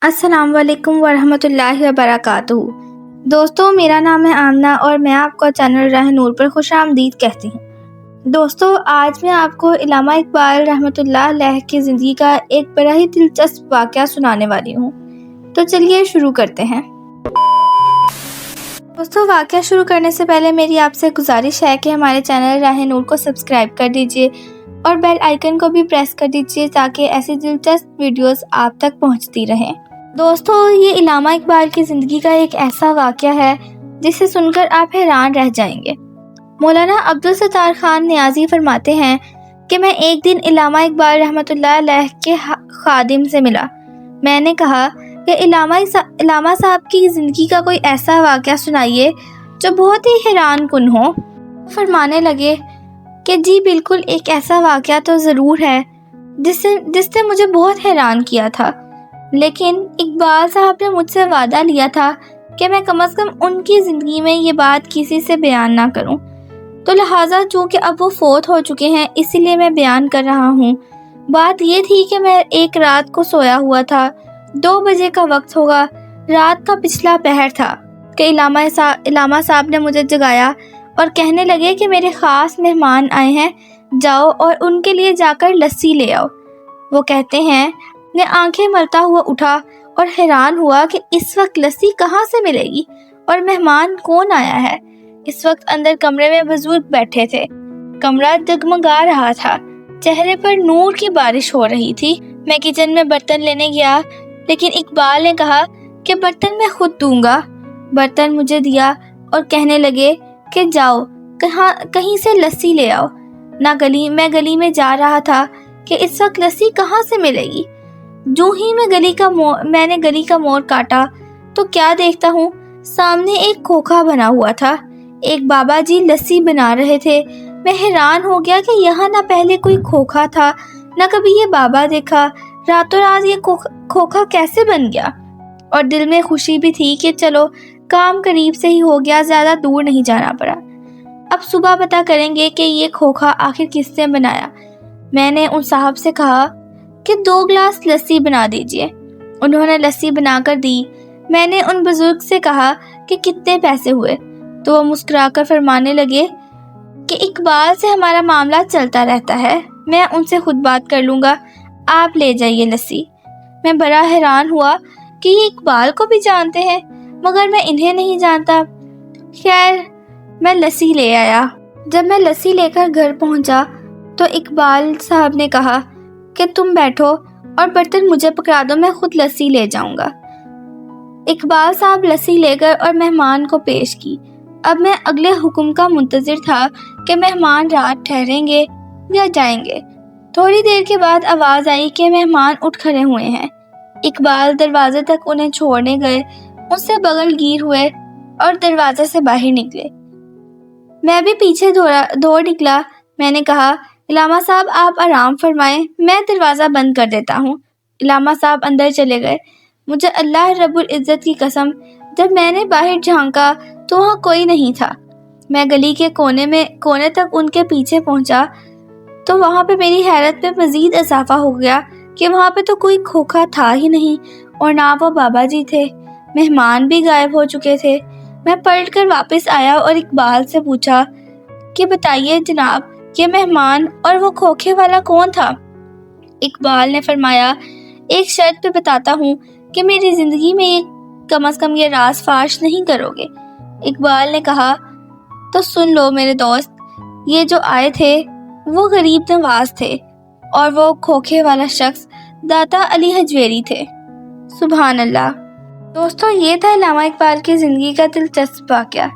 السلام علیکم ورحمۃ اللہ وبرکاتہ۔ دوستو، میرا نام ہے آمنہ اور میں آپ کو چینل راہ نور پر خوش آمدید کہتی ہوں۔ دوستو، آج میں آپ کو علامہ اقبال رحمۃ اللہ علیہ کی زندگی کا ایک بڑا ہی دلچسپ واقعہ سنانے والی ہوں، تو چلیے شروع کرتے ہیں۔ دوستو، واقعہ شروع کرنے سے پہلے میری آپ سے گزارش ہے کہ ہمارے چینل راہ نور کو سبسکرائب کر دیجیے اور بیل آئیکن کو بھی پریس کر دیجیے تاکہ ایسی دلچسپ ویڈیوز آپ تک پہنچتی رہیں۔ دوستو، یہ علامہ اقبال کی زندگی کا ایک ایسا واقعہ ہے جسے سن کر آپ حیران رہ جائیں گے۔ مولانا عبدالستار خان نیازی فرماتے ہیں کہ میں ایک دن علامہ اقبال رحمۃ اللہ علیہ کے خادم سے ملا۔ میں نے کہا کہ علامہ صاحب کی زندگی کا کوئی ایسا واقعہ سنائیے جو بہت ہی حیران کن ہو۔ فرمانے لگے کہ جی بالکل، ایک ایسا واقعہ تو ضرور ہے جس نے مجھے بہت حیران کیا تھا، لیکن اقبال صاحب نے مجھ سے وعدہ لیا تھا کہ میں کم از کم ان کی زندگی میں یہ بات کسی سے بیان نہ کروں، تو لہٰذا چونکہ اب وہ فوت ہو چکے ہیں اسی لیے میں بیان کر رہا ہوں۔ بات یہ تھی کہ میں ایک رات کو سویا ہوا تھا، 2 بجے کا وقت ہوگا، رات کا پچھلا پہر تھا کہ علامہ صاحب نے مجھے جگایا اور کہنے لگے کہ میرے خاص مہمان آئے ہیں، جاؤ اور ان کے لیے جا کر لسی لے آؤ۔ وہ کہتے ہیں میں آنکھیں ملتا ہوا اٹھا اور حیران ہوا کہ اس وقت لسی کہاں سے ملے گی اور مہمان کون آیا ہے۔ اس وقت اندر کمرے میں بزرگ بیٹھے تھے، کمرہ جگمگا رہا تھا، چہرے پر نور کی بارش ہو رہی تھی۔ میں کچن میں برتن لینے گیا، لیکن اقبال نے کہا کہ برتن میں خود دوں گا۔ برتن مجھے دیا اور کہنے لگے کہ جاؤ کہیں سے لسی لے آؤ۔ میں گلی میں جا رہا تھا کہ اس وقت لسی کہاں سے ملے گی۔ جو ہی میں نے گلی کا موڑ کاٹا تو کیا دیکھتا ہوں، سامنے ایک کھوکھا بنا ہوا تھا، ایک بابا جی لسی بنا رہے تھے۔ میں حیران ہو گیا کہ یہاں نہ پہلے کوئی کھوکھا تھا نہ کبھی یہ بابا دیکھا، راتوں رات یہ کھوکھا کیسے بن گیا۔ اور دل میں خوشی بھی تھی کہ چلو کام قریب سے ہی ہو گیا، زیادہ دور نہیں جانا پڑا۔ اب صبح پتہ کریں گے کہ یہ کھوکھا آخر کس نے بنایا۔ میں نے ان صاحب سے کہا کہ 2 گلاس لسی بنا دیجئے۔ انہوں نے لسی بنا کر دی۔ میں نے ان بزرگ سے کہا کہ کتنے پیسے ہوئے، تو وہ مسکرا کر فرمانے لگے کہ اقبال سے ہمارا معاملہ چلتا رہتا ہے، میں ان سے خود بات کر لوں گا، آپ لے جائیے لسی۔ میں بڑا حیران ہوا کہ یہ اقبال کو بھی جانتے ہیں، مگر میں انہیں نہیں جانتا۔ خیر، میں لسی لے آیا۔ جب میں لسی لے کر گھر پہنچا تو اقبال صاحب نے کہا کہ تم بیٹھو اور برتن مجھے پکڑا دو، میں خود لسی لے جاؤں گا۔ اقبال صاحب لسی لے گئے اور مہمان کو پیش کی۔ اب میں اگلے حکم کا منتظر تھا کہ مہمان رات ٹھہریں گے یا جائیں گے۔ تھوڑی دیر کے بعد آواز آئی کہ مہمان اٹھ کھڑے ہوئے ہیں۔ اقبال دروازے تک انہیں چھوڑنے گئے، ان سے بغل گیر ہوئے اور دروازے سے باہر نکلے۔ میں بھی پیچھے دوڑ نکلا۔ میں نے کہا علامہ صاحب آپ آرام فرمائیں، میں دروازہ بند کر دیتا ہوں۔ علامہ صاحب اندر چلے گئے۔ مجھے اللہ رب العزت کی قسم، جب میں نے باہر جھانکا تو وہاں کوئی نہیں تھا۔ میں گلی کے کونے تک ان کے پیچھے پہنچا تو وہاں پہ میری حیرت میں مزید اضافہ ہو گیا کہ وہاں پہ تو کوئی کھوکھا تھا ہی نہیں اور نہ وہ بابا جی تھے، مہمان بھی غائب ہو چکے تھے۔ میں پلٹ کر واپس آیا اور اقبال سے پوچھا کہ بتائیے جناب، یہ مہمان اور وہ کھوکھے والا کون تھا؟ اقبال نے فرمایا ایک شرط پہ بتاتا ہوں کہ میری زندگی میں کم از کم یہ راز فاش نہیں کرو گے۔ اقبال نے کہا تو سن لو میرے دوست، یہ جو آئے تھے وہ غریب نواز تھے اور وہ کھوکھے والا شخص داتا علی حجویری تھے۔ سبحان اللہ۔ دوستو، یہ تھا علامہ اقبال کی زندگی کا دلچسپ واقعہ۔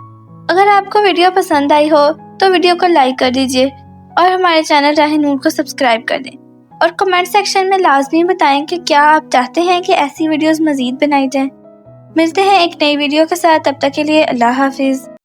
اگر آپ کو ویڈیو پسند آئی ہو تو ویڈیو کو لائک کر دیجیے اور ہمارے چینل راہ نور کو سبسکرائب کر دیں، اور کمنٹ سیکشن میں لازمی بتائیں کہ کیا آپ چاہتے ہیں کہ ایسی ویڈیوز مزید بنائی جائیں۔ ملتے ہیں ایک نئی ویڈیو کے ساتھ، تب تک کے لیے اللہ حافظ۔